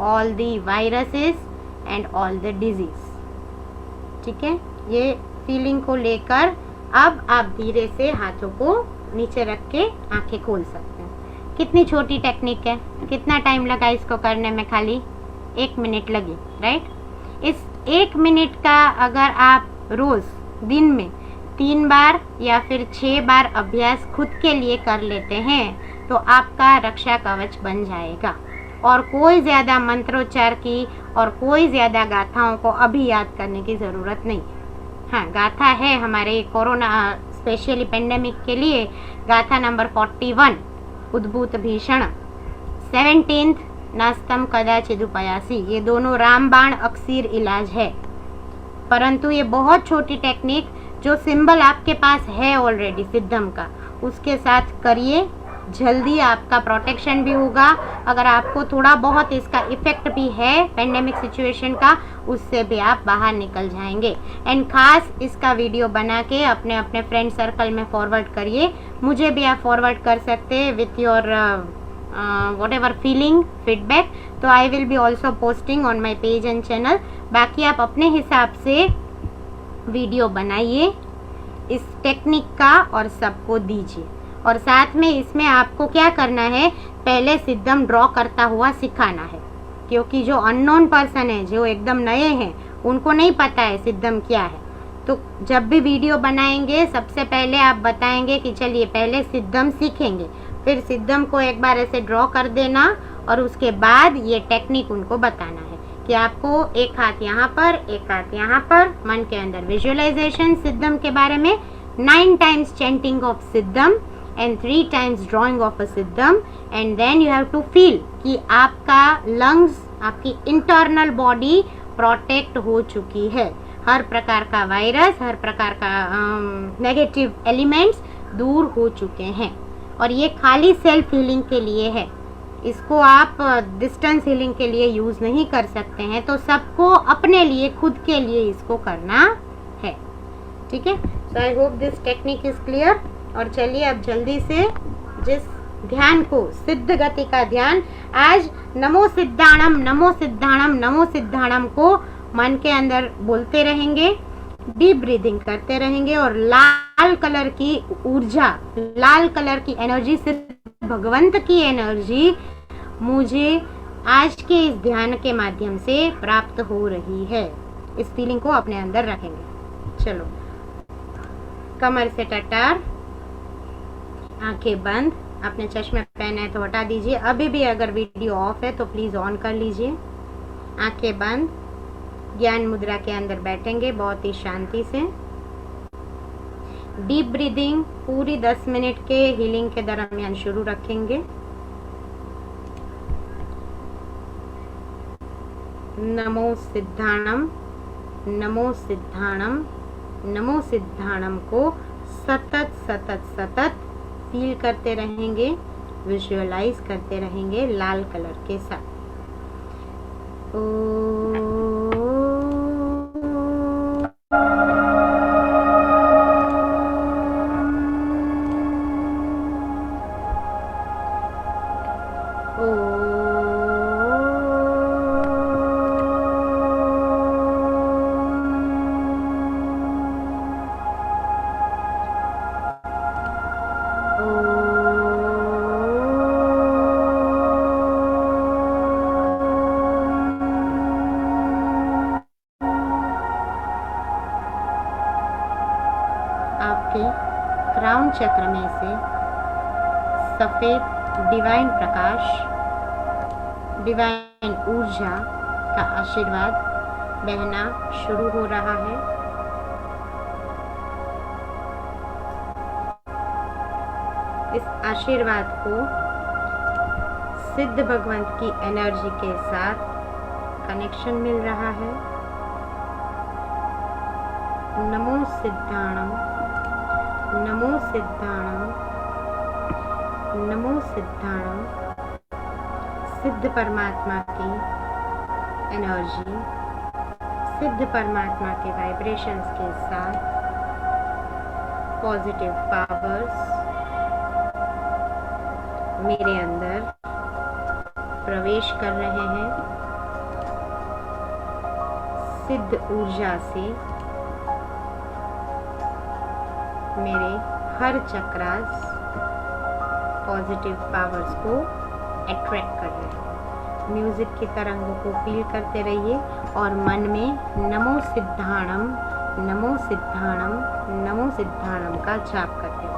all the viruses and all the disease. ठीक है, ये फीलिंग को लेकर अब आप धीरे से हाथों को नीचे रख के आंखें खोल सकते हैं। कितनी छोटी टेक्निक है, कितना टाइम लगा इसको करने में, खाली 1 मिनट लगी, राइट। इस 1 मिनट का अगर आप रोज़ दिन में 3 बार या फिर 6 बार अभ्यास खुद के लिए कर लेते हैं तो आपका रक्षा कवच बन जाएगा। और कोई ज़्यादा मंत्रोच्चार की और कोई ज़्यादा गाथाओं को अभी याद करने की ज़रूरत नहीं। हाँ, गाथा है हमारे कोरोना स्पेशली पेंडेमिक के लिए, गाथा नंबर 41 उद्भूत भीषण, 17 नास्तम कदाचिदुपयासी, ये दोनों रामबाण अक्सीर इलाज है। परंतु ये बहुत छोटी टेक्निक जो सिंबल आपके पास है ऑलरेडी सिद्धम का, उसके साथ करिए, जल्दी आपका प्रोटेक्शन भी होगा। अगर आपको थोड़ा बहुत इसका इफेक्ट भी है पेंडेमिक सिचुएशन का, उससे भी आप बाहर निकल जाएंगे। एंड खास इसका वीडियो बना के अपने अपने फ्रेंड सर्कल में फॉरवर्ड करिए। मुझे भी आप फॉरवर्ड कर सकते हैं with your whatever feeling feedback, तो I will be also posting on my page and channel. बाकी आप अपने हिसाब से वीडियो बनाइए इस टेक्निक का और सबको दीजिए। और साथ में इसमें आपको क्या करना है, पहले सिद्धम ड्रॉ करता हुआ सिखाना है, क्योंकि जो अननोन पर्सन है, जो एकदम नए हैं, उनको नहीं पता है सिद्धम क्या है। तो जब भी वीडियो बनाएंगे सबसे पहले आप बताएंगे कि चलिए पहले सिद्धम सीखेंगे, फिर सिद्धम को एक बार ऐसे ड्रॉ कर देना और उसके बाद ये टेक्निक उनको बताना है कि आपको एक हाथ यहाँ पर, एक हाथ यहाँ पर, मन के अंदर विजुअलाइजेशन सिद्धम के बारे में, 9 टाइम्स चैंटिंग ऑफ सिद्धम and 3 times drawing of a siddham, and then you have to feel कि आपका lungs, आपकी इंटरनल बॉडी प्रोटेक्ट हो चुकी है, हर प्रकार का वायरस, हर प्रकार का नेगेटिव एलिमेंट्स दूर हो चुके हैं। और ये खाली सेल्फ हीलिंग के लिए है, इसको आप डिस्टेंस हीलिंग के लिए यूज़ नहीं कर सकते हैं। तो सबको अपने लिए, खुद के लिए इसको करना है, ठीक है। So I hope this technique is clear. और चलिए अब जल्दी से जिस ध्यान को, सिद्ध गति का ध्यान, आज नमो सिद्धाणम नमो सिद्धाणम नमो सिद्धाणम को मन के अंदर बोलते रहेंगे, डीप ब्रीदिंग करते रहेंगे और लाल कलर की ऊर्जा, लाल कलर की एनर्जी, सिद्ध भगवंत की एनर्जी मुझे आज के इस ध्यान के माध्यम से प्राप्त हो रही है। इस फीलिंग को अपने अंदर रखेंगे। चलो, कमर से टटार, आंखें बंद, अपने चश्मे पहने हैं तो हटा दीजिए। अभी भी अगर वीडियो ऑफ है तो प्लीज़ ऑन कर लीजिए। आंखें बंद, ज्ञान मुद्रा के अंदर बैठेंगे बहुत ही शांति से। डीप ब्रीदिंग पूरी 10 मिनट के हीलिंग के दरमियान शुरू रखेंगे। नमो सिद्धाणम नमो सिद्धाणम नमो सिद्धाणम को सतत सतत सतत फील करते रहेंगे, विजुअलाइज करते रहेंगे लाल कलर के साथ। आपके क्राउन चक्र में से सफेद डिवाइन प्रकाश, डिवाइन ऊर्जा का आशीर्वाद बहना शुरू हो रहा है। इस आशीर्वाद को सिद्ध भगवंत की एनर्जी के साथ कनेक्शन मिल रहा है। नमो सिद्धाणम नमो सिद्धाणम नमो सिद्धाणम। सिद्ध परमात्मा की एनर्जी, सिद्ध परमात्मा के वाइब्रेशंस के साथ पॉजिटिव पावर्स मेरे अंदर प्रवेश कर रहे हैं। सिद्ध ऊर्जा से मेरे हर चक्रास पॉजिटिव पावर्स को अट्रैक्ट कर रहे हैं। म्यूजिक की तरंगों को फील करते रहिए और मन में नमो सिद्धाणम, नमो सिद्धाणम, नमो सिद्धाणम का जाप करते रहिए।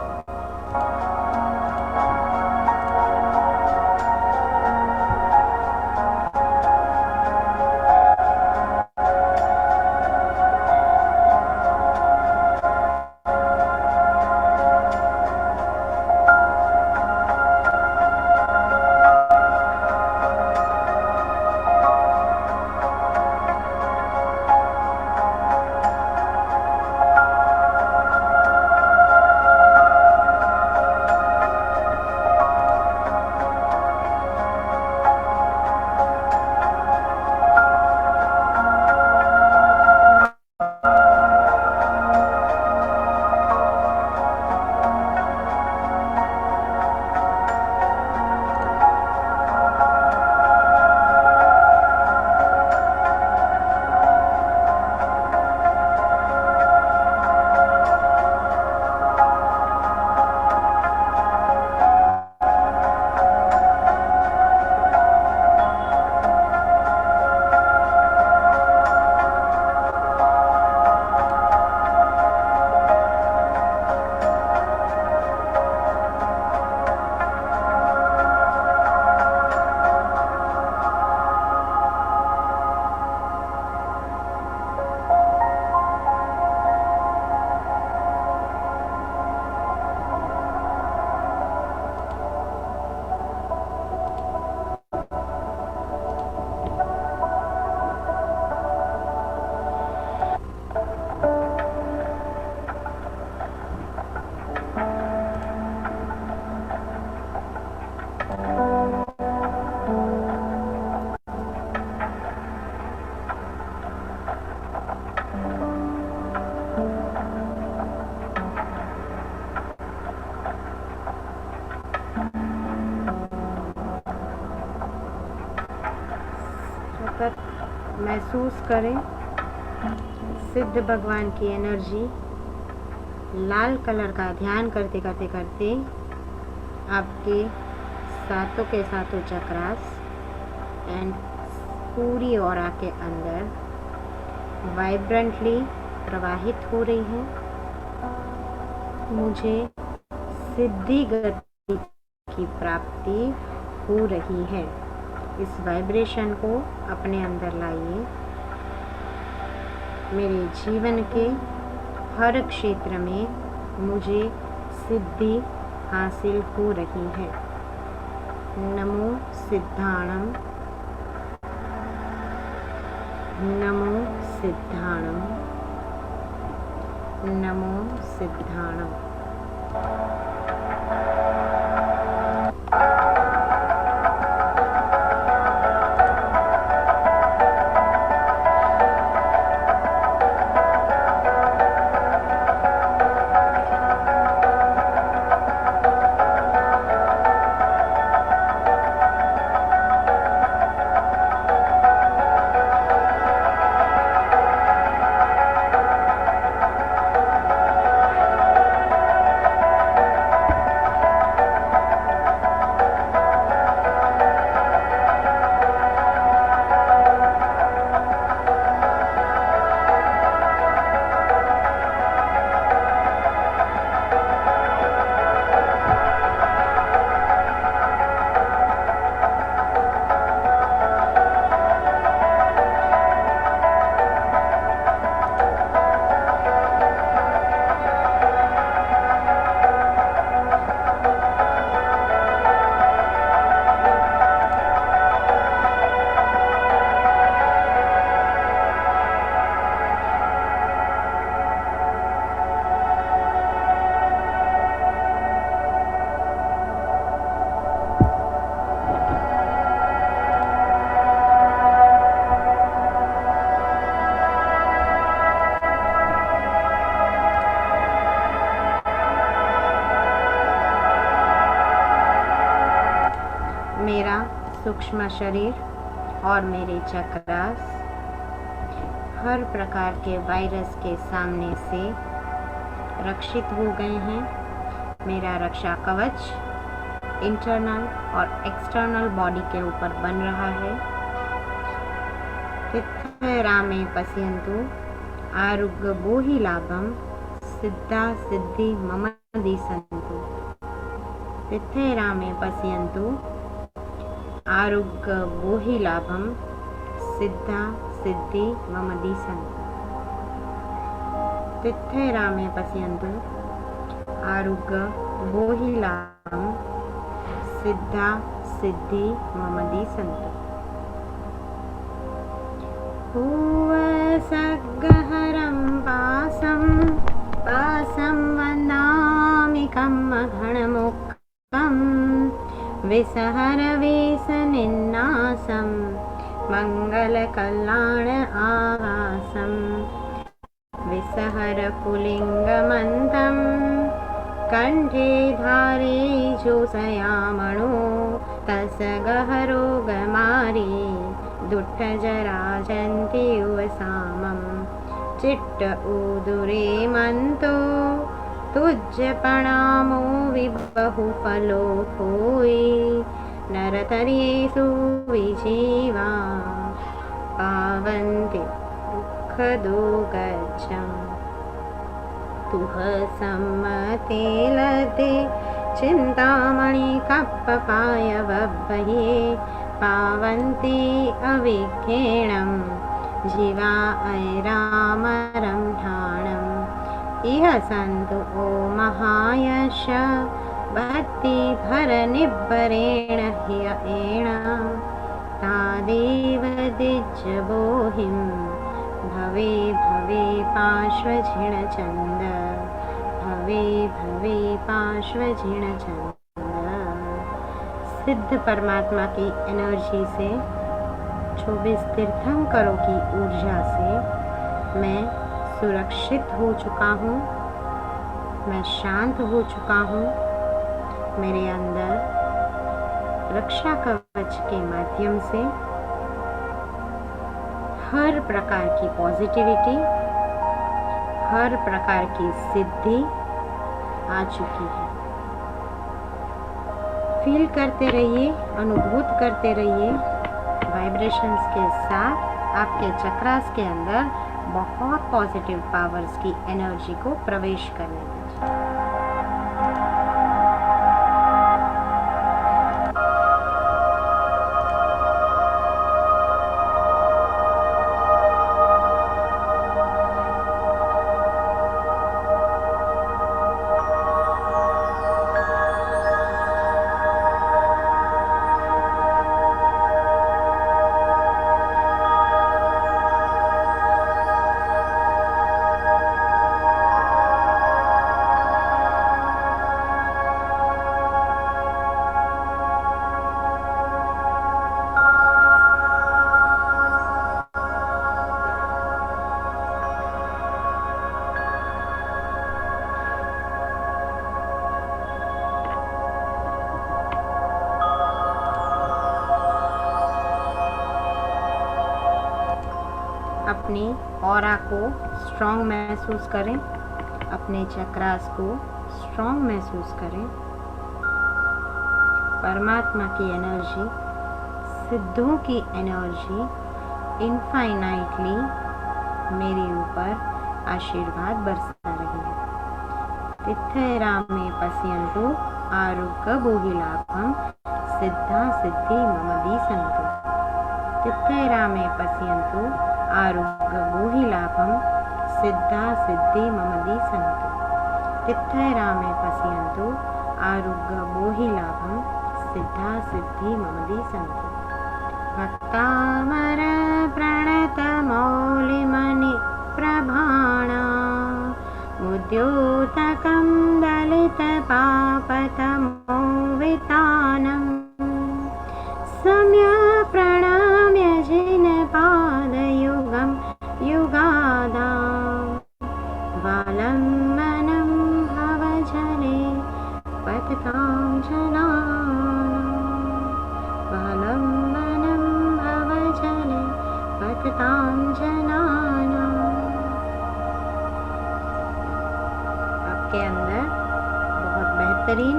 सतत महसूस करें सिद्ध भगवान की एनर्जी। लाल कलर का ध्यान करते करते करते आपके सातों के सातों चक्रास एंड पूरी ऑरा के अंदर वाइब्रेंटली प्रवाहित हो रही हैं। मुझे सिद्धि गति की प्राप्ति हो रही है। इस वाइब्रेशन को अपने अंदर लाइए। मेरे जीवन के हर क्षेत्र में मुझे सिद्धि हासिल हो रही है। नमो सिद्धाणम, नमो सिद्धाणम, नमो सिद्धाणम। मेरा सूक्ष्म शरीर और मेरे चक्रास हर प्रकार के वायरस के सामने से रक्षित हो गए हैं। मेरा रक्षा कवच इंटरनल और एक्सटर्नल बॉडी के ऊपर बन रहा है। तिथरामे पश्यन्तु आरुग्य बोहि लाभम सिद्धा सिद्धि मम दिसन्तु। तिथरामे पश्यन्तु आरुग्य बोहि लाभम सिद्धा सिद्धि मम दिसन्तु। तिथरामे पश्यन्तु आरुग्य बोहि लाभम सिद्धा सिद्धि मम दिसन्तु। सगहरं पासं वन्दामि कम्मघणमुक्तं विसहरवेशनिन्नासं मङ्गलकल्याण आवासं विसहरपुलिङ्गमन्तं कंठे धारे जोषयामणो तसगहरो गमारी दुट्ठ जराजन्ति युवसामं चिट्ट उदुरे मंतो तुज्ज प्रणामो विबहु फलो होई नरतर्येषु विजीवा पावन्ति दुःखदो गच्छम्। तुह सम्मते लते चिंतामणि कप्पपाय वब्बहे पावन्ति अविज्ञेणं जीवा ऐरामरं ठाणम्। इह सन्तु ओ महायश भक्ति भर निब्बरेण ह्येण तादेव दिज्जबोहिं भवे भवे पार्श्वझिणचन्द भवे भवे पार्श्वझिणचन्द। सिद्ध परमात्मा की एनर्जी से 24 तीर्थंकरों की ऊर्जा से मैं सुरक्षित हो चुका हूँ, मैं शांत हो चुका हूँ। मेरे अंदर रक्षा कवच के माध्यम से हर प्रकार की पॉजिटिविटी, हर प्रकार की सिद्धि आ चुकी है। फील करते रहिए, अनुभूत करते रहिए। वाइब्रेशंस के साथ आपके चक्रास के अंदर बहुत पॉजिटिव पावर्स की एनर्जी को प्रवेश करने दीजिए। अपनी ऑरा को स्ट्रॉन्ग महसूस करें, अपने चक्रास को स्ट्रॉन्ग महसूस करें। परमात्मा की एनर्जी, सिद्धों की एनर्जी इनफाइनाइटली मेरे ऊपर आशीर्वाद बरसा रही है। तिथरामे पश्यन्तु आरुग्य बोहि लाभम सिद्धा सिद्धि मम दिसन्तु। तिथरामे पश्यन्तु आरुग्य बोहि लाभम सिद्धा सिद्धि मम दिसन्तु। तिथरामे पश्यन्तु आरुग्य बोहि लाभम सिद्धा सिद्धि मम दिसन्तु। भक्तामर प्रणत मौलिमणि प्रभाणा मुद्योतकं दलित पापतमो वितानम् सम्य प्रणम्य जिन पादयुगं युगादां वालम्बनं भवजले पततां जनानां वालम्बनं भवजले पततां जनानां। आपके अंदर बहुत बेहतरीन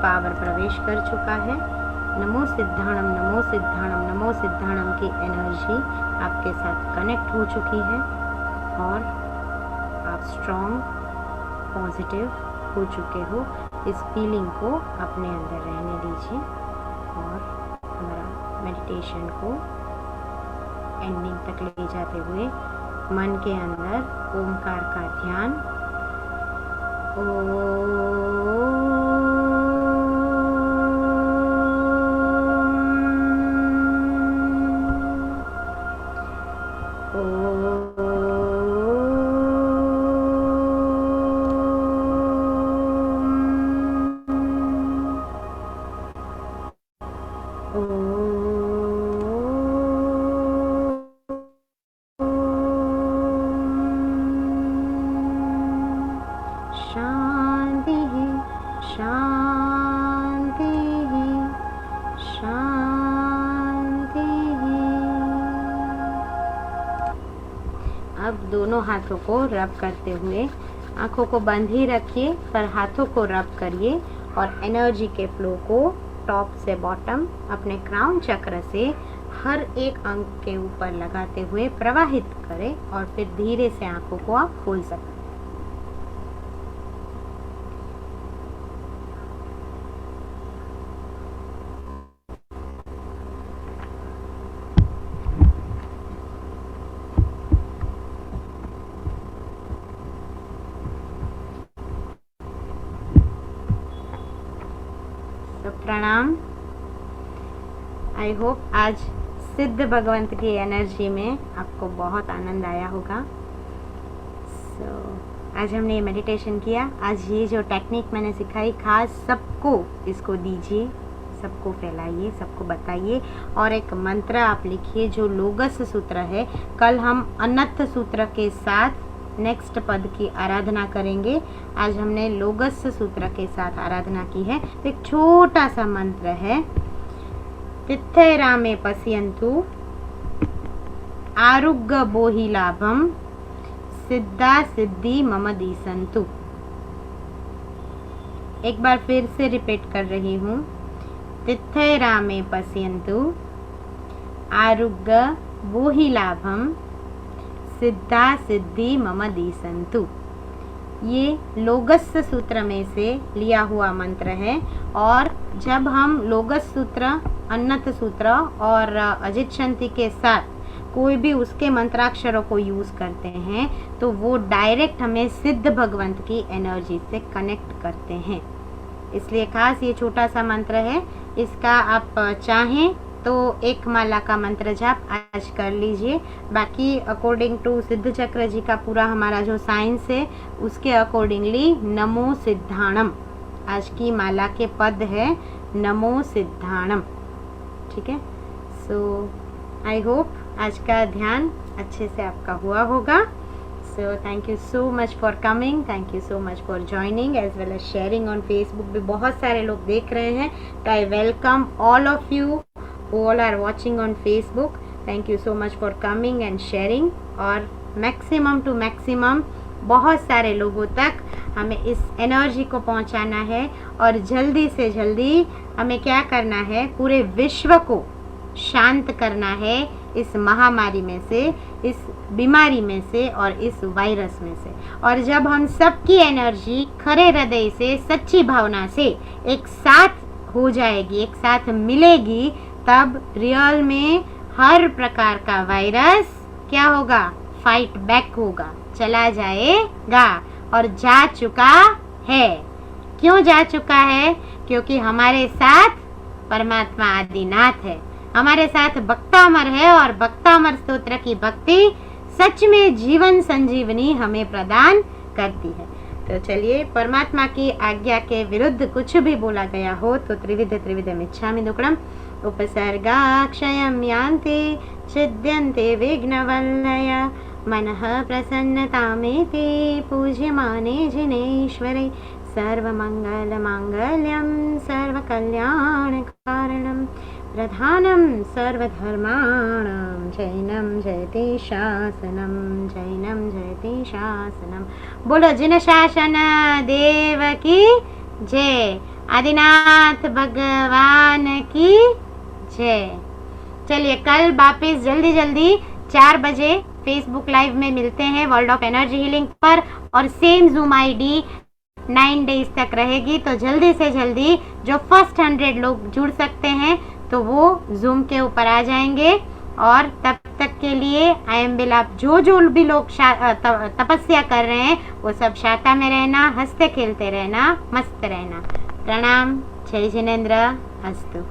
पावर प्रवेश कर चुका है। नमो सिद्धाणम, नमो सिद्धाणम, नमो सिद्धाणम की एनर्जी आपके साथ कनेक्ट हो चुकी है और आप स्ट्रॉन्ग पॉजिटिव हो चुके हो। इस फीलिंग को अपने अंदर रहने दीजिए और हमारा मेडिटेशन को एंडिंग तक ले जाते हुए मन के अंदर ओमकार का ध्यान। शांति है, शांति है, शांति है। अब दोनों हाथों को रब करते हुए आंखों को बंद ही रखिए, पर हाथों को रब करिए और एनर्जी के फ्लो को टॉप से बॉटम अपने क्राउन चक्र से हर एक अंग के ऊपर लगाते हुए प्रवाहित करें और फिर धीरे से आंखों को आप खोल सकते हैं। तो प्रणाम। आई होप आज सिद्ध भगवंत की एनर्जी में आपको बहुत आनंद आया होगा। आज हमने ये मेडिटेशन किया। आज ये जो टेक्निक मैंने सिखाई खास सबको इसको दीजिए, सबको फैलाइए, सबको बताइए और एक मंत्र आप लिखिए जो लोगस सूत्र है। कल हम अनंत सूत्र के साथ नेक्स्ट पद की आराधना करेंगे। आज हमने लोगस सूत्र के साथ आराधना की है। तो एक छोटा सा मंत्र है, तिथैरा में पश्यन्तु आरुग्य बोहि लाभम सिद्धा सिद्धि मम दिसन्तु। एक बार फिर से रिपीट कर रही हूँ, तिथैरा में पश्यन्तु आरुग्य बोहि लाभम सिद्धा सिद्धि मम दिसन्तु। ये लोगस सूत्र में से लिया हुआ मंत्र है और जब हम लोगस सूत्र, अनंत सूत्र और अजित शक्ति के साथ कोई भी उसके मंत्राक्षरों को यूज़ करते हैं तो वो डायरेक्ट हमें सिद्ध भगवंत की एनर्जी से कनेक्ट करते हैं। इसलिए खास ये छोटा सा मंत्र है। इसका आप चाहें तो एक माला का मंत्र जाप आज कर लीजिए। बाकी अकॉर्डिंग टू सिद्ध चक्र जी का पूरा हमारा जो साइंस है उसके अकॉर्डिंगली नमो सिद्धाणम आज की माला के पद है, नमो सिद्धाणम। ठीक है। सो आई होप आज का ध्यान अच्छे से आपका हुआ होगा। So thank you so much for coming, thank you so much for joining as well as sharing on Facebook भी बहुत सारे लोग देख रहे हैं। तो I welcome all of you who all are watching on Facebook. Thank you so much for coming and sharing और maximum to maximum बहुत सारे लोगों तक हमें इस एनर्जी को पहुंचाना है और जल्दी से जल्दी हमें क्या करना है, पूरे विश्व को शांत करना है इस महामारी में से, इस बीमारी में से और इस वायरस में से। और जब हम सबकी एनर्जी खरे हृदय से, सच्ची भावना से एक साथ हो जाएगी, एक साथ मिलेगी, तब रियल में हर प्रकार का वायरस क्या होगा, फाइट बैक होगा, चला जाएगा और जा चुका है। क्यों जा चुका है? क्योंकि हमारे साथ परमात्मा आदिनाथ है, हमारे साथ भक्तामर है और भक्तामर स्तोत्र की भक्ति सच में जीवन संजीवनी हमें प्रदान करती है। तो चलिए, परमात्मा की आज्ञा के विरुद्ध कुछ भी बोला गया हो तो त्रिविध मिच्छामि दुक्कडम। उपसर्गाक्षयं यान्ति छिद्यन्ते विघ्नवल्लय मनः प्रसन्नतामेति पूज्यमाने जिनेश्वरे सर्वमङ्गलमाङ्गल्यं सर्वकल्याणकारणं प्रधानं सर्वधर्माणां जैनं जयति शासनं, जैनं जयति शासनं। बोलो जिन शासन देव की जय। आदिनाथ भगवान की जय। चलिए कल वापिस जल्दी जल्दी 4 बजे फेसबुक लाइव में मिलते हैं वर्ल्ड ऑफ एनर्जी हीलिंग पर, और सेम जूम आईडी 9 डेज तक रहेगी। तो जल्दी से जल्दी जो फर्स्ट 100 लोग जुड़ सकते हैं तो वो जूम के ऊपर आ जाएंगे। और तब तक के लिए आई एम बिल, आप जो भी लोग तपस्या कर रहे हैं वो सब शाता में रहना, हंसते खेलते रहना, मस्त रहना। प्रणाम, जय जिनेन्द्र, अस्तु।